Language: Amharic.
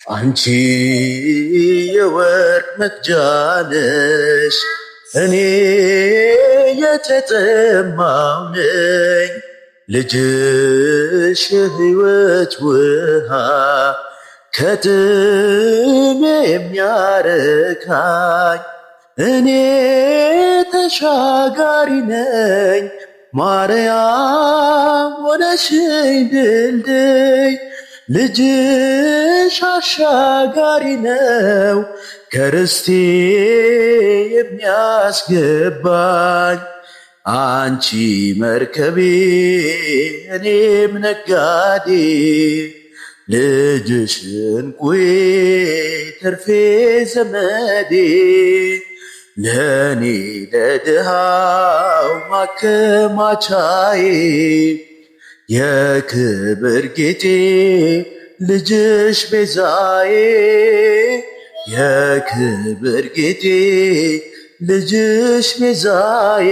አንቺ የወርቅ መቅጃ ነሽ፣ እኔ የተጠማው ነኝ። ልጅሽ የሕይወት ውሃ ከጥሜ የሚያረካኝ እኔ ተሻጋሪ ነኝ። ማርያም ሆነሽኝ ድልድይ ልጅሽ አሻጋሪ ነው ከርስቴ የሚያስገባኝ። አንቺ መርከቤ እኔም ነጋዴ ልጅሽ እንቁዬ ትርፌ ዘመዴ ለእኔ ለድሃው ማከማቻዬ የክብር ጌጤ ልጅሽ ቤዛዬ የክብር ጌጤ ልጅሽ ቤዛዬ